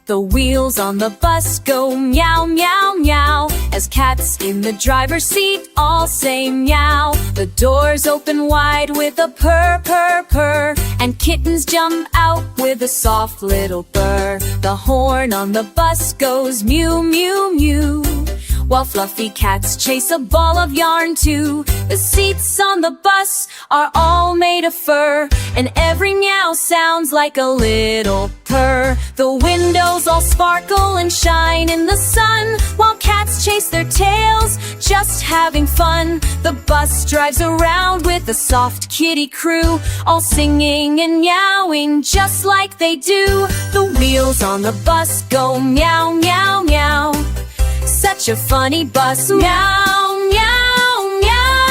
The wheels on the bus go meow, meow, meow, as cats in the driver's seat all say meow. The doors open wide with a purr, purr, purr, and kittens jump out with a soft little purr. The horn on the bus goes mew, mew, mew, while fluffy cats chase a ball of yarn too. The seats on the bus are all made of fur, and every meow sounds like a little purr. The windows all sparkle and shine in the sun, while cats chase their tails, just having fun. The bus drives around with a soft kitty crew, all singing and meowing just like they do. The wheels on the bus go meow, meow, meow. Such a funny bus, meow, meow, meow.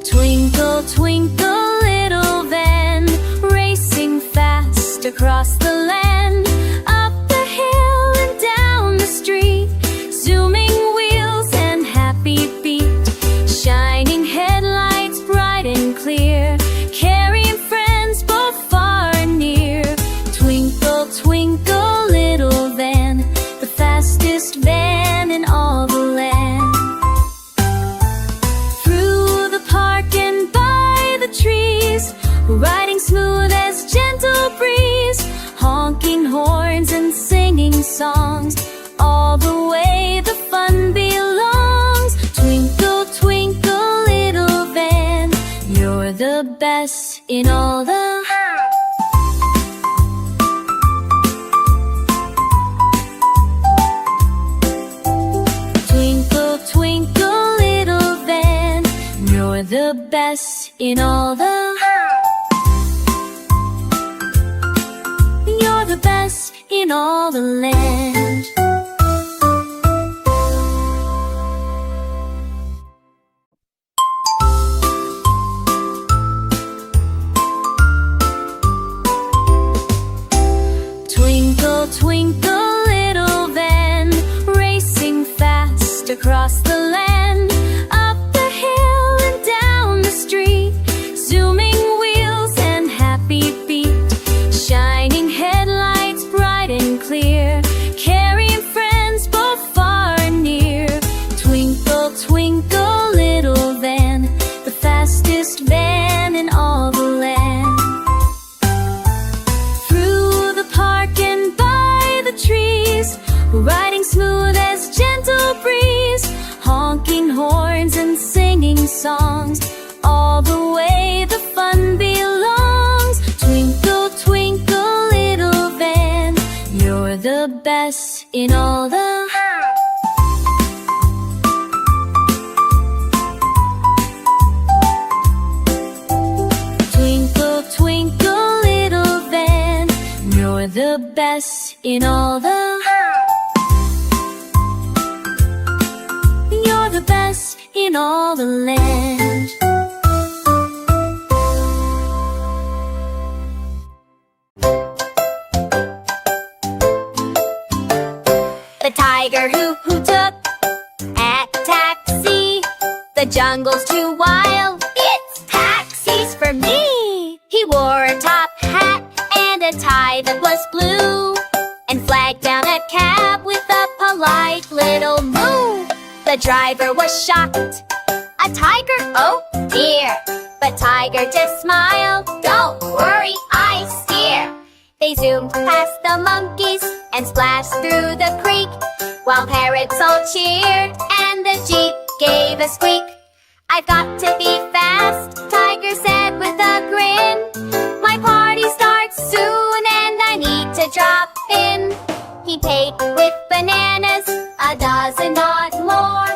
Twinkle, twinkle, little van, racing fast across the land, up the hill and down the street, zooming wheels and happy beat, shining headlights bright and clear, carrying friends both far and near. Twinkle, twinkle, little van, the fastest van in all the land. Through the park and by the trees, riding smooth as gentle breeze, honking horns and singing songs, all the way the fun belongs. Twinkle, twinkle, little van, you're the best in all the Twinkle, twinkle, little van, you're the best in all the You're the best in all the land. Twinkle, twinkle, little van, racing fast across the land, up the hill and down the street, zooming wheels and happy beat, shining headlights bright and clear, carrying friends both far and near. Twinkle, twinkle, little van, the fastest van in all the land. Through the park and by the trees, riding smooth as gentle breeze, honking horns and singing songs, all the way the fun belongs. Twinkle, twinkle, little van, you're the best in all the Twinkle, twinkle, little van, you're the best in all the You're the best in all the land. The tiger who took a taxi. The jungle's too wild, it's taxis for me. He wore a top hat and a tie that was blue, and flagged down a cab with a polite little moo. The driver was shocked. A tiger? Oh dear. But Tiger just smiled. Don't worry, I steer. They zoomed past the monkeys and splashed through the creek, while parrots all cheered and the Jeep gave a squeak. I've got to be fast, Tiger said with a grin. My party starts soon and I need to drop in. He paid with bananas, a dozen not more,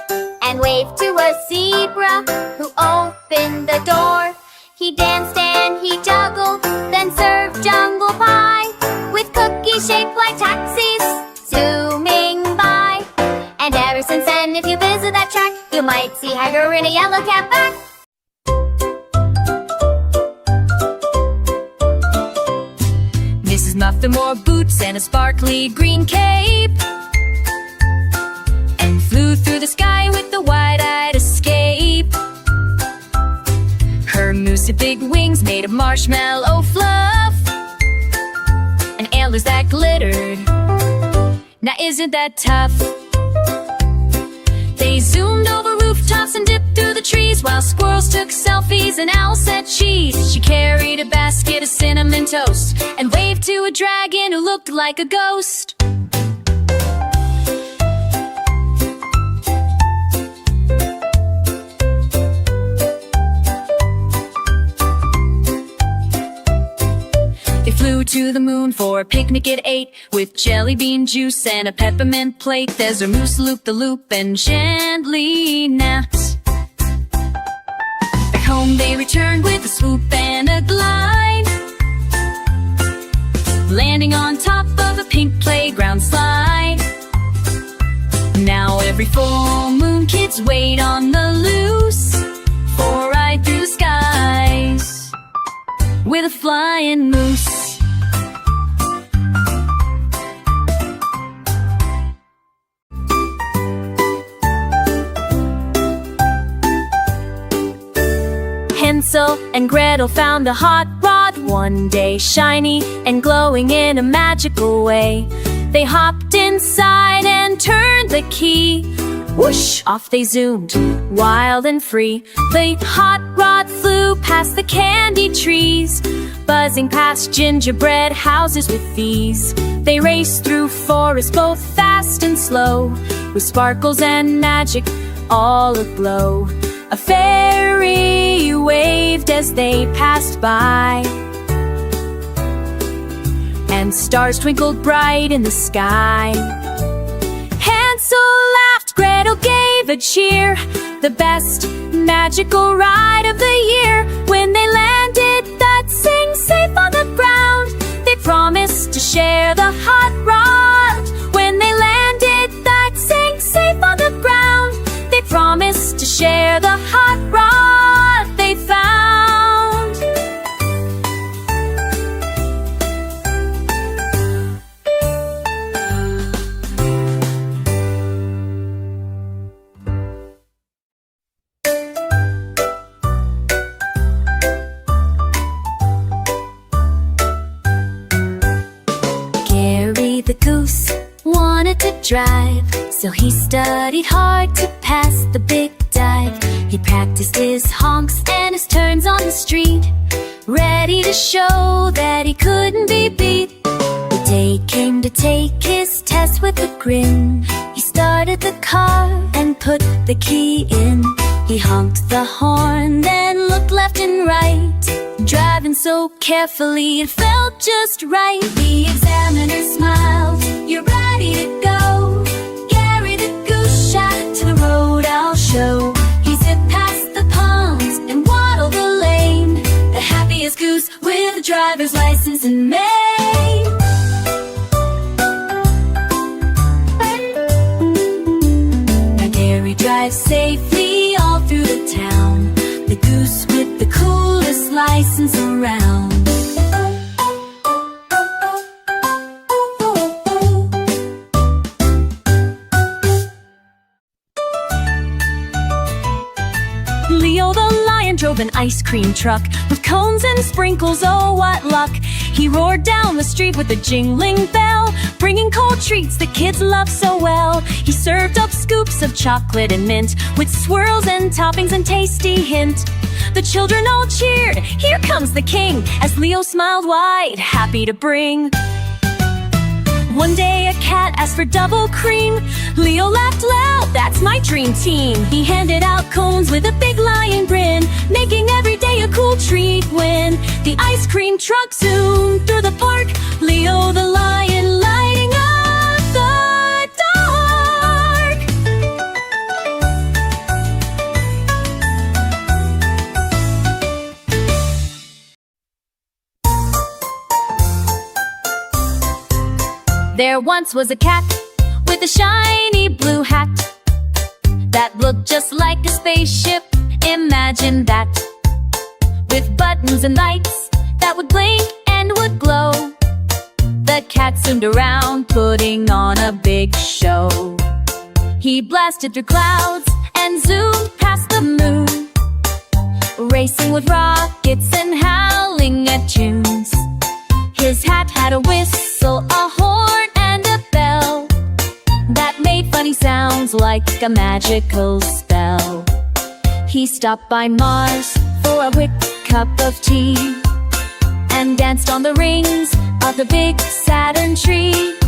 and waved to a zebra who opened the door. He danced and he juggled, then served jungle pie, with cookies shaped like taxis zooming by. And ever since then, if you visit that track, you might see Tiger in a yellow cap back. Mrs. Muffin wore boots and a sparkly green cape. flew through the sky with the wide-eyed escape. Her moose had big wings made of marshmallow fluff and antlers that glittered. Now isn't that tough? They zoomed over rooftops and dipped through the trees while squirrels took selfies and owls said cheese. She carried a basket of cinnamon toast and waved to a dragon who looked like a ghost. They flew to the moon for a picnic at 8 with jelly bean juice and a peppermint plate. There's a moose loop-the-loop and gently napped. Back home they returned with a swoop and a glide, landing on top of a pink playground slide. Now every full moon kids wait on the loose for a ride through the skies with a flying moose. Hansel and Gretel found a hot rod one day, shiny and glowing in a magical way. They hopped inside and turned the key. Whoosh! Off they zoomed, wild and free. The hot rod flew past the candy trees, buzzing past gingerbread houses with ease. They raced through forests both fast and slow, with sparkles and magic all aglow. A fairy waved as they passed by, and stars twinkled bright in the sky. Hansel laughed, Gretel gave a cheer, the best magical ride of the year. When they landed, that sing safe on the ground, they promised to share the hot rod. When they landed, that sing safe on the ground, they promised to share the hot rod they found. Gary the goose wanted to drive, so he studied hard to pass the big dive. He practiced his honks and his turns on the street, ready to show that he couldn't be beat. The day came to take his test with a grin. He started the car and put the key in. He honked the horn, then looked left and right, driving so carefully it felt just right. The examiner smiled, "You're ready to go." Gary the goose shouted, "To the road I'll show." He zipped past the palms and waddled the lane, the happiest goose with a driver's license in Maine. Now Gary drives safely all through the town, the goose with the coolest license around. Leo the lion drove an ice cream truck with cones and sprinkles, oh what luck. He roared down the street with a jingling bell, bringing cold treats that kids love so well. He served up scoops of chocolate and mint, with swirls and toppings and tasty hint. The children all cheered, "Here comes the king," as Leo smiled wide, happy to bring. One day a cat asked for double cream. Leo laughed loud, "That's my dream team." He handed out cones with a big lion grin, making every day a cool treat. When the ice cream truck zoomed through the park, Leo the lion lighting up the dark. There once was a cat with a shiny blue hat that looked just like a spaceship. Imagine that, with buttons and lights that would blink and would glow. The cat zoomed around, putting on a big show. He blasted through clouds and zoomed past the moon, racing with rockets and howling at tunes. His hat had a whistle, a horn, and a bell that made funny sounds like a magical spell. He stopped by Mars for a quick cup of tea and danced on the rings of the big Saturn tree.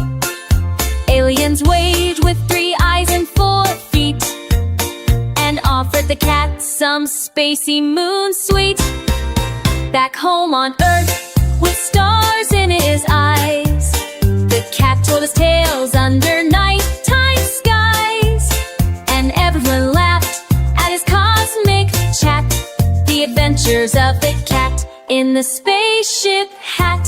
Aliens waved with 3 eyes and 4 feet and offered the cat some spacey moon sweet. Back home on Earth, with stars in his eyes, the cat told us tales under nighttime skies, and everyone laughed at his cosmic chat. The adventures of the cat in the spaceship hat.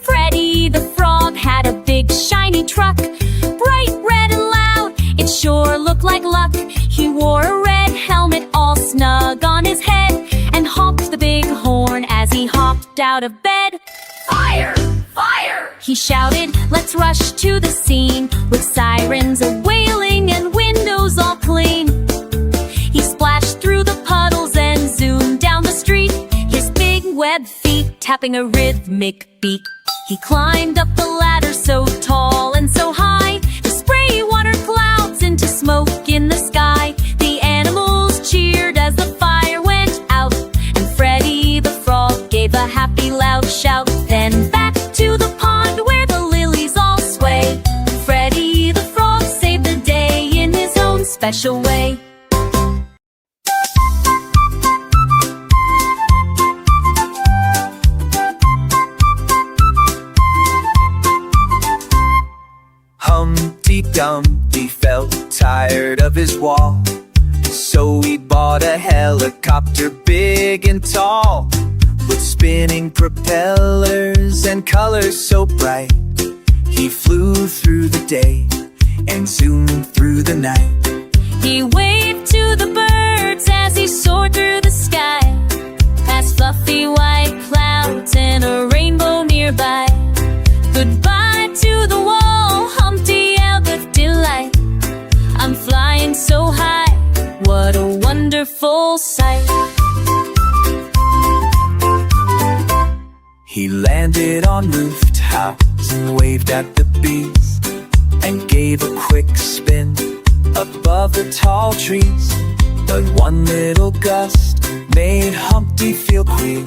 Freddy the Frog had a big shiny truck, bright red and loud, it sure looked like luck. He wore a red helmet all snug on his head and honked the big horn as he hopped out of bed. Fire! Fire! He shouted, let's rush to the scene, with sirens a-wailing and windows all clean. He splashed through the puddles and zoomed down the street, his big web feet tapping a rhythmic beat. He climbed up the ladder so tall and so high, to spray water clouds into smoke in the sky. The animals cheered as the fire went out, and Freddy the Frog gave a happy loud shout. Then back to the pond where the lilies all sway, Freddy the Frog saved the day in his own special way. Humpty Dumpty felt tired of his wall, so he bought a helicopter big and tall, with spinning propellers and colors so bright. He flew through the day and zoomed through the night. He waved to the birds as he soared through the sky, past fluffy white clouds and a rainbow nearby. Goodbye to the wall, Humpty yelled with delight. I'm flying so high, what a wonderful sight. He landed on rooftops and waved at the bees, and gave a quick spin above the tall trees. But one little gust made Humpty feel queer.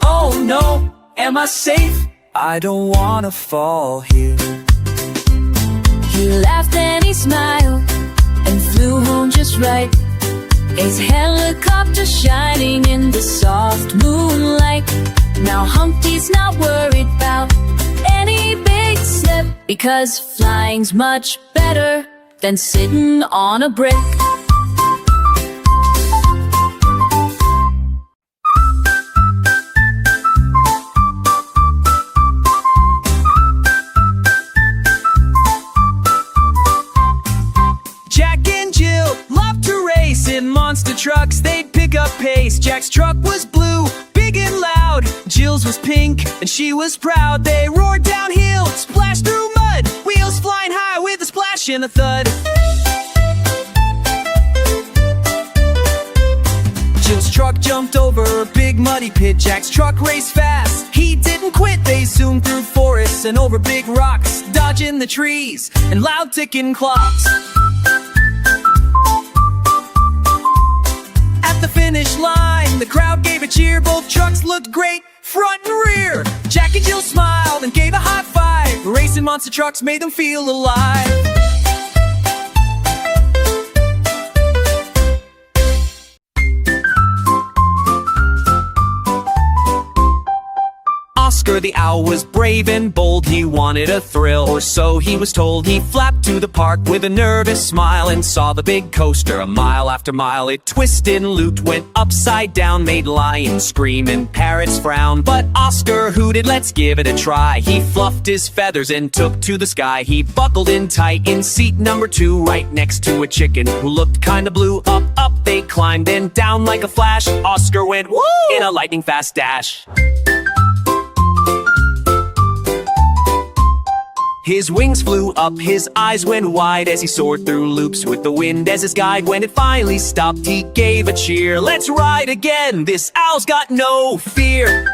Oh no, am I safe? I don't wanna fall here. He laughed and he smiled and flew home just right, his helicopter shining in the soft moonlight. Now Humpty's not worried about any big slip, because flying's much better than sitting on a brick. Jack and Jill loved to race in monster trucks, they'd pick up pace. Jack's truck was blue, big and loud. Jill's was pink, and she was proud. They roared downhill, splashed through mud, wheels flying high with a splash and a thud. Jill's truck jumped over a big muddy pit. Jack's truck raced fast, he didn't quit. They zoomed through forests and over big rocks, dodging the trees and loud ticking clocks. At the finish line, the crowd gave a cheer. Both trucks looked great, front and rear. Jack and Jill smiled and gave a high five. Racing monster trucks made them feel alive. Oscar the owl was brave and bold, he wanted a thrill, or so he was told. He flapped to the park with a nervous smile and saw the big coaster a mile after mile. It twisted and looped, went upside down, made lions scream and parrots frown. But Oscar hooted, let's give it a try. He fluffed his feathers and took to the sky. He buckled in tight in seat number 2, right next to a chicken who looked kinda blue. Up, up they climbed, and down like a flash Oscar went woo in a lightning fast dash. His wings flew up, his eyes went wide as he soared through loops with the wind as his guide. When it finally stopped, he gave a cheer. Let's ride again, this owl's got no fear.